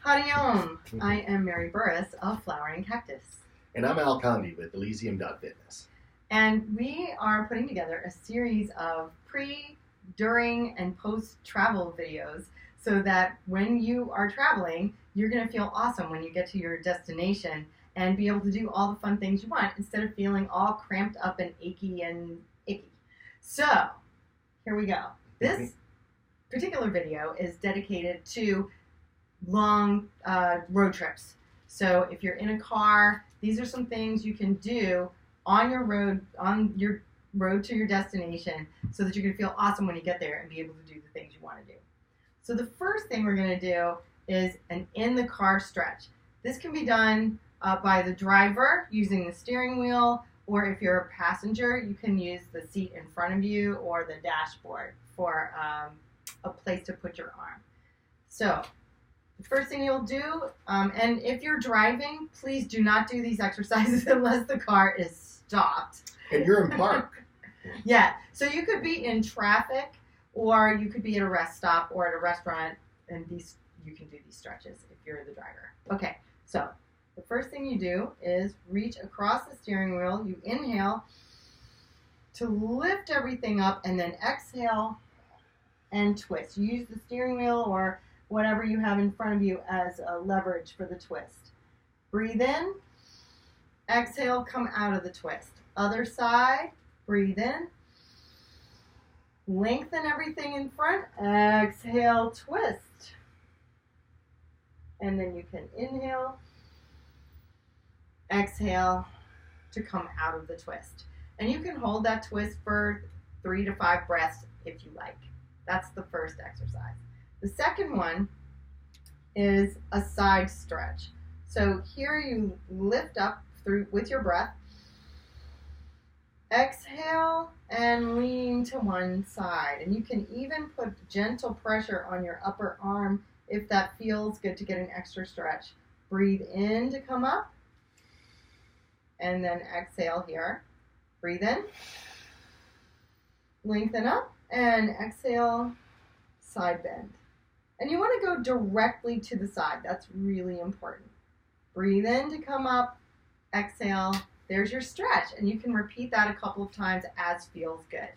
Howdy-om. I am Mary Burruss of Flowering Cactus. And I'm Al Conde with Elysium.Fitness. And we are putting together a series of pre, during, and post-travel videos so that when you are traveling, you're going to feel awesome when you get to your destination and be able to do all the fun things you want instead of feeling all cramped up and achy and icky. So, here we go. This particular video is dedicated to long road trips. So if you're in a car, these are some things you can do on your road to your destination so that you're going to feel awesome when you get there and be able to do the things you want to do. So the first thing we're going to do is an in-the-car stretch. This can be done by the driver using the steering wheel, or if you're a passenger, you can use the seat in front of you or the dashboard for a place to put your arm. So the first thing you'll do, and if you're driving, please do not do these exercises unless the car is stopped. And you're in park. Yeah, so you could be in traffic, or you could be at a rest stop or at a restaurant, and you can do these stretches if you're the driver. Okay, so the first thing you do is reach across the steering wheel. You inhale to lift everything up, and then exhale and twist. You use the steering wheel or whatever you have in front of you as a leverage for the twist. Breathe in, exhale, come out of the twist. Other side, breathe in, lengthen everything in front, exhale, twist. And then you can inhale, exhale to come out of the twist. And you can hold that twist for 3 to 5 breaths if you like. That's the first exercise. The second one is a side stretch. So here you lift up with your breath, exhale, and lean to one side. And you can even put gentle pressure on your upper arm if that feels good to get an extra stretch. Breathe in to come up, and then exhale here. Breathe in, lengthen up, and exhale, side bend. And you want to go directly to the side. That's really important. Breathe in to come up, exhale. There's your stretch, and you can repeat that a couple of times as feels good.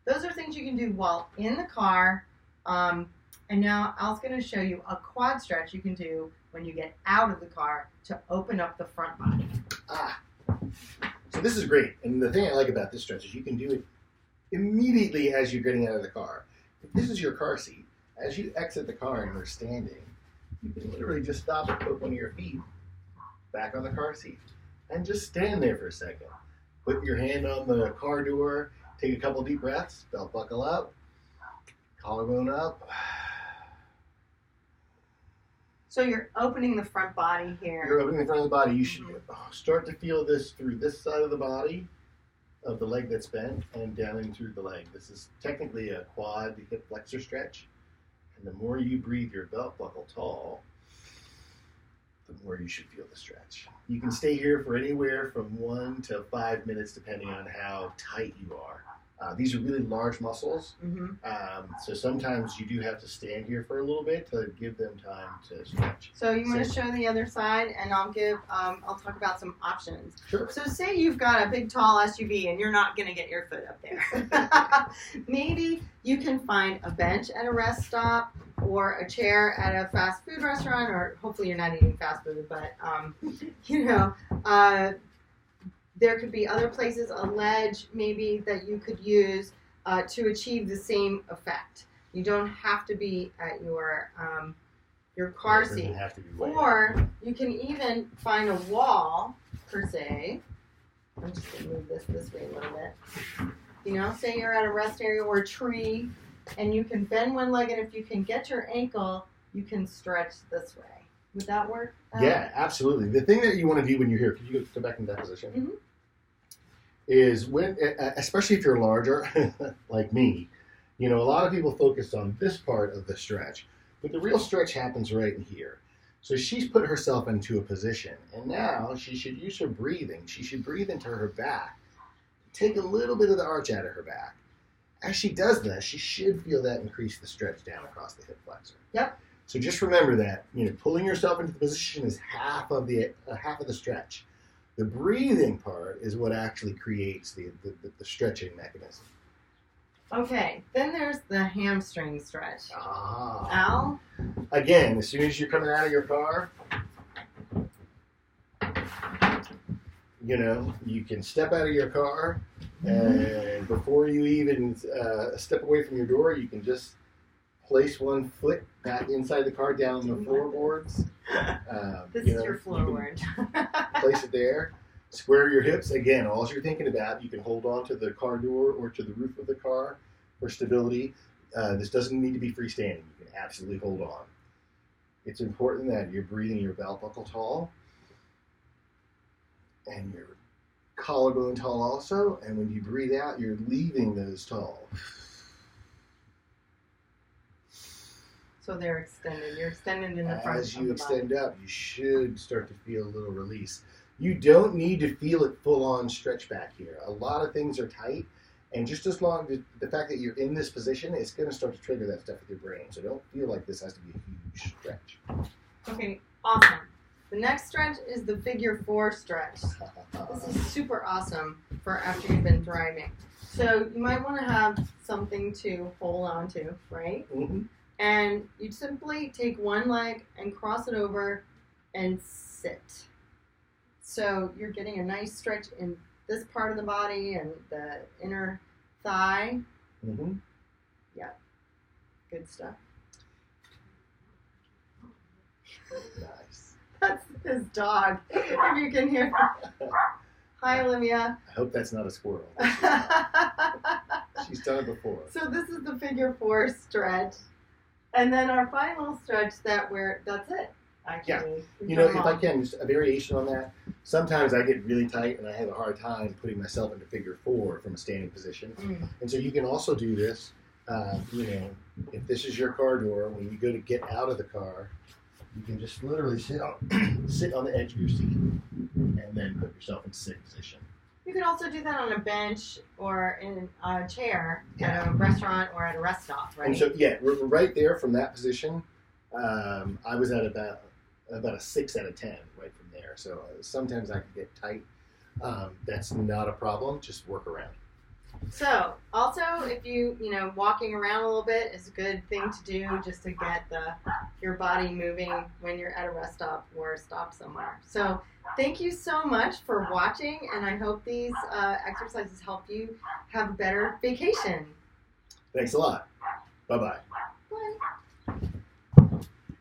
Those are things you can do while in the car. And now Al's going to show you a quad stretch you can do when you get out of the car to open up the front body. So this is great. And the thing I like about this stretch is you can do it immediately as you're getting out of the car. If this is your car seat, as you exit the car and you're standing, you can literally just stop and put one of your feet back on the car seat and just stand there for a second. Put your hand on the car door, take a couple deep breaths, belt buckle up, collarbone up. So you're opening the front body here. You're opening the front of the body. You should start to feel this through this side of the body, of the leg that's bent, and down in through the leg. This is technically a quad hip flexor stretch. And the more you breathe your belt buckle tall, the more you should feel the stretch. You can stay here for anywhere from 1 to 5 minutes, depending on how tight you are. These are really large muscles, so sometimes you do have to stand here for a little bit to give them time to stretch. So you want to show the other side, and I'll talk about some options. Sure. So say you've got a big, tall SUV, and you're not going to get your foot up there. Maybe you can find a bench at a rest stop, or a chair at a fast food restaurant, or hopefully you're not eating fast food, but there could be other places, a ledge maybe that you could use to achieve the same effect. You don't have to be at your car seat. Or you can even find a wall, per se. I'm just going to move this way a little bit. Say you're at a rest area or a tree, and you can bend one leg, and if you can get your ankle, you can stretch this way. Would that work? Yeah, absolutely. The thing that you want to do when you're here, could you go back in that position? Mm-hmm. Is when, especially if you're larger, like me, a lot of people focus on this part of the stretch, but the real stretch happens right in here. So she's put herself into a position, and now she should use her breathing. She should breathe into her back, take a little bit of the arch out of her back. As she does that, she should feel that increase the stretch down across the hip flexor. Yep. So just remember that, pulling yourself into the position is half of the stretch. The breathing part is what actually creates the stretching mechanism. Okay, then there's the hamstring stretch. Ah. Al? Again, as soon as you're coming out of your car, you can step out of your car, and before you even step away from your door, you can just place one foot back inside the car down the floorboards. This is your floorboard. Place it there. Square your hips. Again, all you're thinking about, you can hold on to the car door or to the roof of the car for stability. This doesn't need to be freestanding. You can absolutely hold on. It's important that you're breathing your belt buckle tall and your collarbone tall also. And when you breathe out, you're leaving those tall. So they're extended. You're extended in the front. As you extend up, you should start to feel a little release. You don't need to feel it full-on stretch back here. A lot of things are tight, and just as long as the fact that you're in this position, it's going to start to trigger that stuff with your brain. So don't feel like this has to be a huge stretch. Okay, awesome. The next stretch is the figure 4 stretch. This is super awesome for after you've been driving. So you might want to have something to hold on to, right? Mm-hmm. And you simply take one leg and cross it over and sit. So you're getting a nice stretch in this part of the body and the inner thigh. Mm-hmm. Yeah, good stuff. Nice. That's his dog, if you can hear. Hi, Olivia. I hope that's not a squirrel. She's done it before. So this is the figure 4 stretch. And then our final stretch that's it. Actually. Yeah. If I can, just a variation on that. Sometimes I get really tight and I have a hard time putting myself into figure 4 from a standing position. And so you can also do this, if this is your car door, when you go to get out of the car, you can just literally sit on the edge of your seat and then put yourself in sitting position. You can also do that on a bench or in a chair at a restaurant or at a rest stop, right? And so, right there from that position, I was at about a 6 out of 10 right from there. So sometimes I can get tight. That's not a problem. Just work around. So also, if walking around a little bit is a good thing to do just to get your body moving when you're at a rest stop or stop somewhere. So thank you so much for watching, and I hope these exercises help you have a better vacation. Thanks a lot. Bye-bye. Bye.